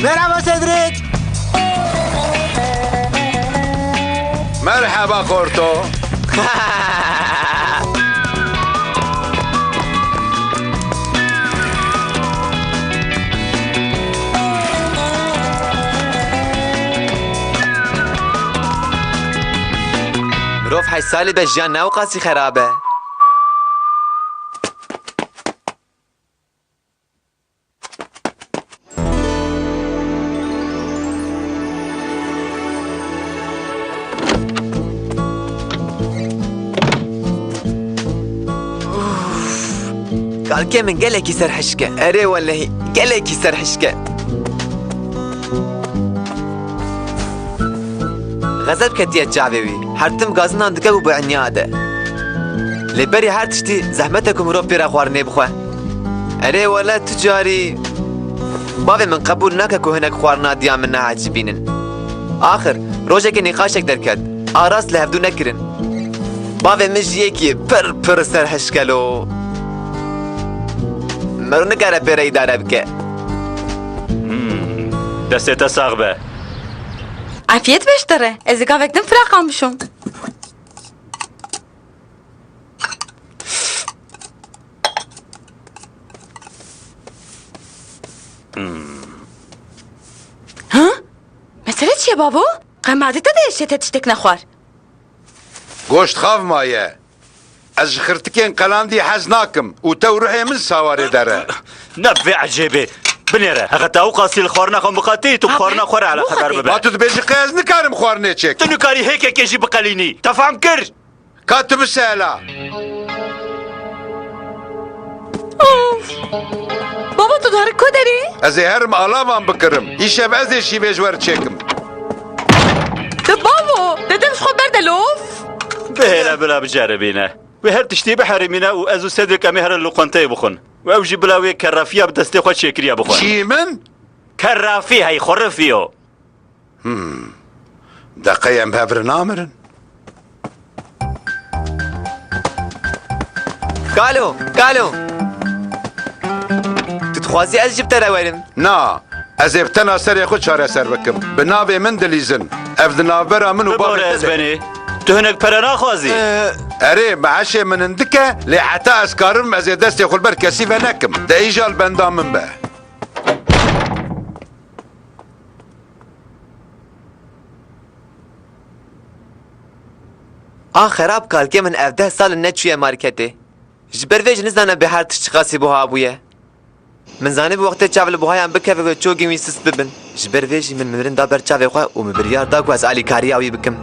مرحبا سدریک. مرحبا کورتو. مروف 8 سالی به جیان نو قاسی خرابه. قال كي من قالك يسر حشكة أري ولا هي قالك يسر حشكة غزب كتية جعبي حرتم غازن عندك أبو بعنيادة لبري حرتشتي زحمتكم روب بيرا خوارني بخوا أري ولا تجاري بابي من قبول ناككو هناك خوارنا ديام منها عجبينن آخر روجك نقاشك دركد آراس لهفدو نكرن بابي مجيكي پر سر حشكلو مرو نگاره پیره ایداره بکه دسته ساق به عافیت بهش داره از اگه وقتم فراقم بشم ها؟ مسئله چیه بابو؟ قمردی تا دیشه تشتک نخوار گوشت خاف مایه از خرتکین قلاندی حز ناکم و تو روحی من سواره داره نبي عجيبه بنيره هغه او قاصي الخورنا خو مقاتي تو خورنا خور على خبر ما ببا تو تبيجي قياز نكارم خوارني تشيك تنو كاري هيك كيجي بقليني تفهم كر كاتب السهلة بابا تو داره کو داری؟ از هرم آلام بکرم ایشه بعضی شی بجور تشيكم ده بابا دادمش خود برده لوف بهلا بلا بجربينه وهر تشتي بحرمينا وازو صدرك مهر اللقنتي بخن واوجي بلاوي كرافيه بدستي خو شكريا بخن شي من كرافي هي خرفيو دقيم بهبر نامرن قالو تتخوازي از جبت روارم نا از ابتنا سر خود چاره سر بکم بنابه من دلیزن افدنابرا من و بابا از بني تو هناك پرنا خوازي اره معاشه من اندکه لی حتی از کارم از دست خود بر کسی و نکم ده ایجال بندام من به خراب قال كي من 10 سال نتشوية ماركتي جبر فيج نزانا بحار تشتقاسي بوها ابويا من زاني بوقت تشافل بوها يام بكفي وتشوغي ويسس ببن جبر فيج من مرن دابر تشافي خوا ومبريار داكو از علي كارياوي بكم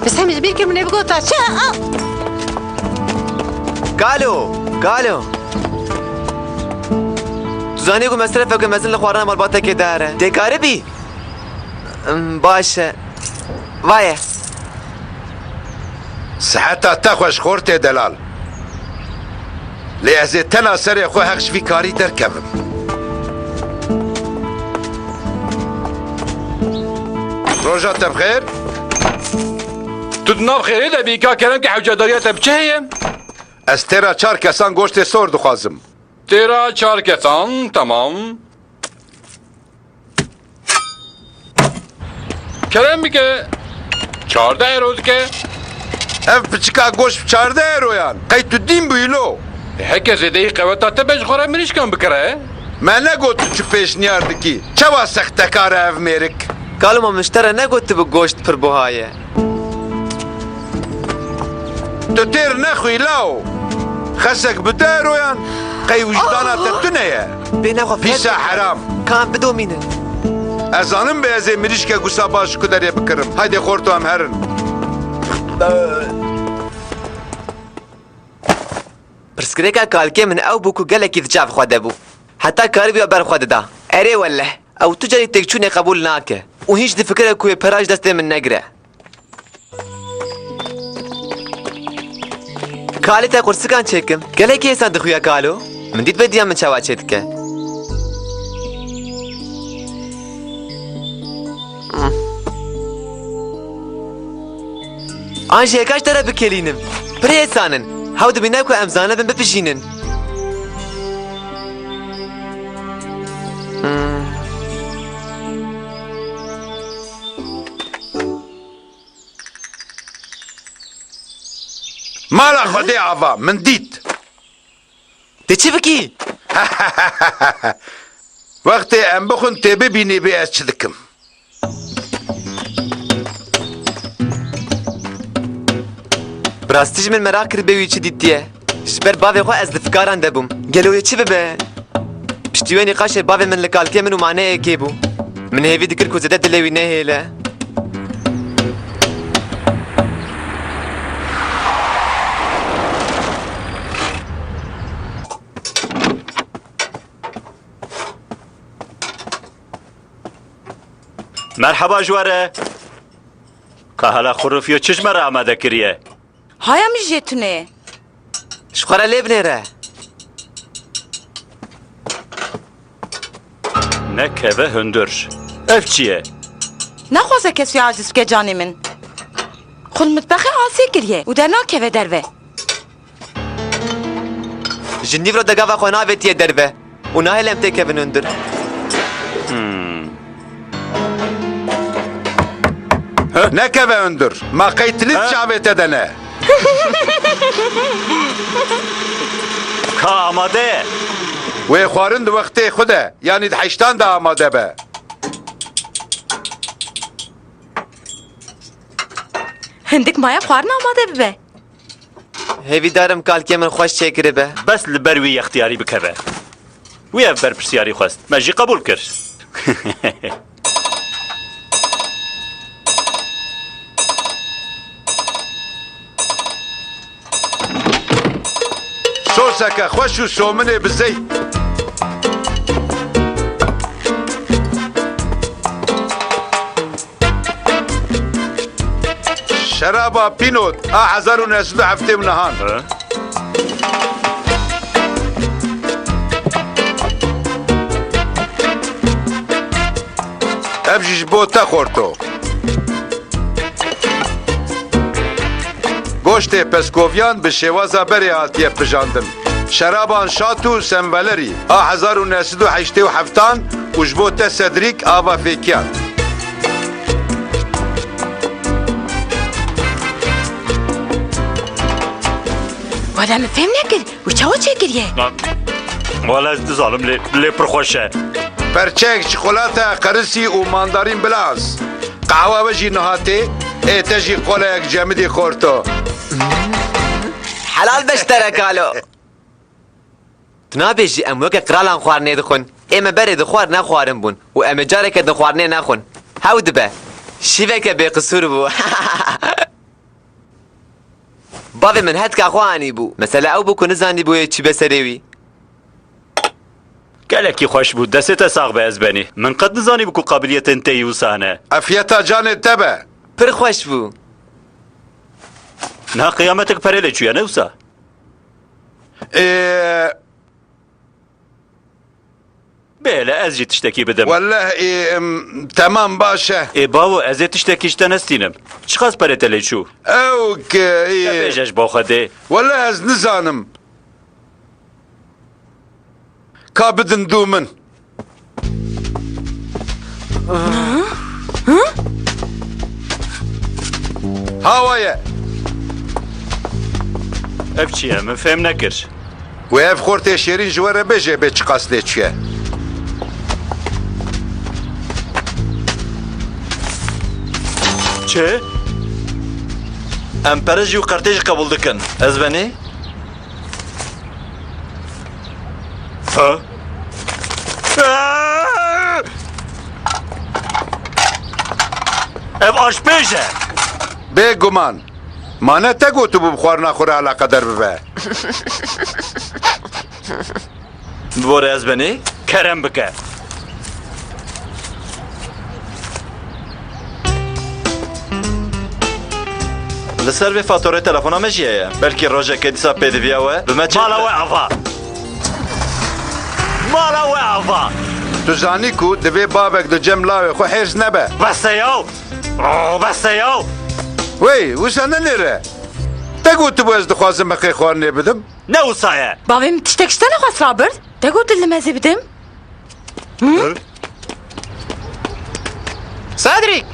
بس هم جبير كم نبغى تاشا قالو تزاني قو مسألة فوق مزن لخوارنا مالباتا كي داره ديكاري بي باشه وايه صحتا تخوش خورت دلال لی از تنا سر خو حقش في کاری درکبم روجات بخير تو خیره ده بیکا کردم که حوجداریت بچه از تیرا 4 کسان گوشت سور دخوازم تیرا 4 کسان تمام کرم میگه 14 روز که اف بچکا گوشت 14 رویان قید تو دین بیلو هک زیده قوتا تبج خورا منیش کم بکره من نگوتو چو پیش نیاردکی چوا سختکار اف میرک قالو ما مشترى نقول تبو گوشت پر بوهايه تو تیر نخوی لاو خسک بده رویان قی وجدانا تتونه بينا خو پیسا حرام كان بدو مينن از آنم به از میریش که گوسا باش کدریه بکرم هایده خورتو هم هرن برسكريكا كالكي من او بوكو قالك يتجاف خود ابو حتى كاربي بر خود دا اري ولا او تجري تكشوني قبول ناكه وهيش دي فكره كوي براج دستي من نقره كالي تا قرص كان چيكم قالك يسان دخويا كالو من ديت بديا من شوا چيتك An ji kaç tara bikelînim. Pirê sanin. Hew dibîne ku em zanibin bipişînin. Mala Xwedê ava min dît. Te çi bikî? Wextê em bixwin tê bibînî bê ez çi dikim. Bi rastî ji min merak kiribê wî çi dîtiye. Ji ber bavê xwe ez di fikaran de bûm. Gelo wê çi bibe? Piştî wê nîqaşê bavê min li kalkê min û maneyekê bû. Min hêvî dikir ku zêde dilê wî nehêle. مرحبا جواره که حالا خروفیو چشم را آماده کریه Haya mı jetune? Ji xwe re lê binêre. نه keve hündür ev çiye Naxwaze kes ya aziz ke canê min. Xul mitbexe asê kiriye û dernakeve derve. Ji nîvro de gava xwe navêtiye derve. û nahêle em tê kevin hundir. Nekeve hundir. Ma qeytilît çavê te de ne. ka amade Wê xwarin di wextê xwe de yanî di heştan de amade be. Hindik maya xwarin amade bibe. Hêvî darim kalkê min xweş çêkiribe. bes li ber wî yextiyarî bikeve wî ev berpirsiyarî xwest me jî qebûl kir Soseke xweş û sominê bizey. Şeraba Pinot a 1907 nihan. Ev jî ji bo te xorto. Goştê Peskovyan bi şêwaza berê hatiye pijandin. Şeraban şat û semvelerî a 1987 û ji bo te Sedrîk ava fêkiyan. Wala me fêm nekir û çawa çêkiriye. wala ez dizanim lê pir xweş e Perçek, çikolata, qerisî û mandarîn bilaz. Qehwe ve jî nihatê, ê te jî qoleyek cemidî xorto. Helal beştere kalo. Tu nabêjî em weke qiralan xwarinê dixwin. Êm e berê dixwar nexwarin bûn û em ê careke di xwarinê naxwin. Hew dibe. Şîveke bêqisûr bû. Bavê min hetka xwe anî bû. Mesele ew bû ku nizanî bûyê çi be serê wî. gelekî xweş bû destê te sax be ez benî min qet nizanî bû ku qabiliyetên te yî wisa hene Efiyeta canê te be. Pir xweş bû. niha qiyametek perê lê çûye ne wisa bêle ez jî tiştekî bidim Wallahi temam baş e. ê bavo ez ê tiştekî ji te nestînim çi qas perê te lê çû Ew ki bêje ji bo xwedê Wallahi ez nizanim. Ka bidin dû min. Hawaye. ev çi ye min fêm nekir Wê ev xortê şêrîn ji we re bêje bê çi qas lê çiye. Çi? Em perê jî û qertê jî qebûl dikin. Ez benî? ha ev aşpêj e Bêguman. Ma ne te gotibû bi xwarina xwe re eleqedar bibe. Borê ez benî? kerem bike Li ser vê faturê telefona me jî heye. Belkî rojekê dîsa pêdiviya we bi me çê mala we ava mala we ava Tu zanî ku divê bavek di cem lawê xwe hêrs nebe. bese yaw bese yaw وی وسانه نره تگو تو باز دخوازم مخی خوارنه بدم نوصايا بابي من تشتكشتنا خاص رابرت تقول اللي مازي بدم سادريك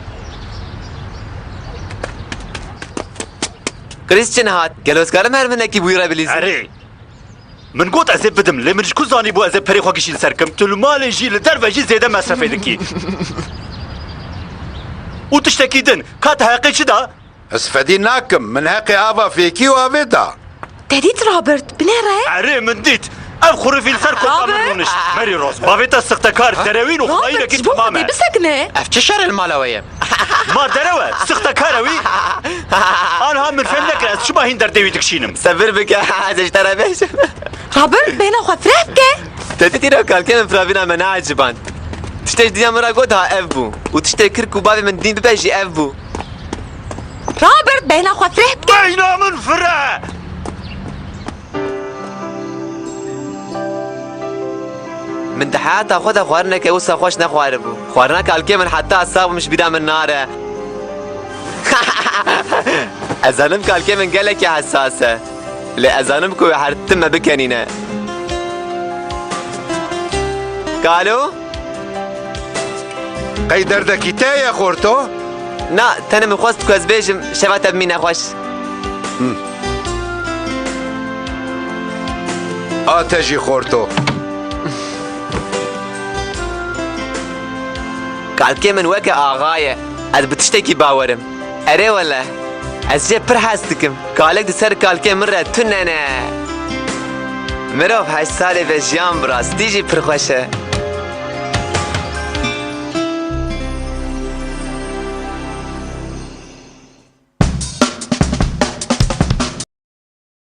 كريستيان هات قالوا سكارم هر منك بويرا بليزي عري من قوت أزيب بدم لي من شكو زاني بو أزيب بري خواكي شيل سركم تلو مالي جي لدرفة جي زيادة مصرفي دكي وتشتكي دن كات حقيقي شدا اسفدي ناكم من هقي آفا فيكي وآفيتا تهديد رابرت بنيرة عري من ديت أم خرفي لسركم رابر. أمرونش ماري روز بافيتا استختكار دروين وخاينة رابرت كي شبوه تماما دي بسكنة افتشار المالوية ما دروا استختكاروي أنا هم من فهم نكرس شو باهين در دوي تكشينم سفر بك حاجة اشترى بيش رابرت بينا خوا فرحكة تتيرو كالكين فرافينا من عجبان تشتاش ديا مرا قدها اف بو وتشتاي كركو بابي من دين بباجي اف بو رابرت بينا خوا فرحكة بينا من فرع من تحياتها خودها خوارنا كيوسا خوش نخواربو خوارنا كالكين من حتى الصاب مش بدا من ناره أزانم كالكين من قالك يا حساسة لأزانم كو حرتم بكنينة قالوا قي دردكي تايا خورتو نا تانا من خواست كواز بيجم شفات بمينا خوش تجي خورتو كالكين من وكا آغاية أد بتشتكي باورم أري ولا از جه پر هستكم كالك دي سر كالكين مرة تننا مروف 8 سالي في جيان براس تيجي پر خوشه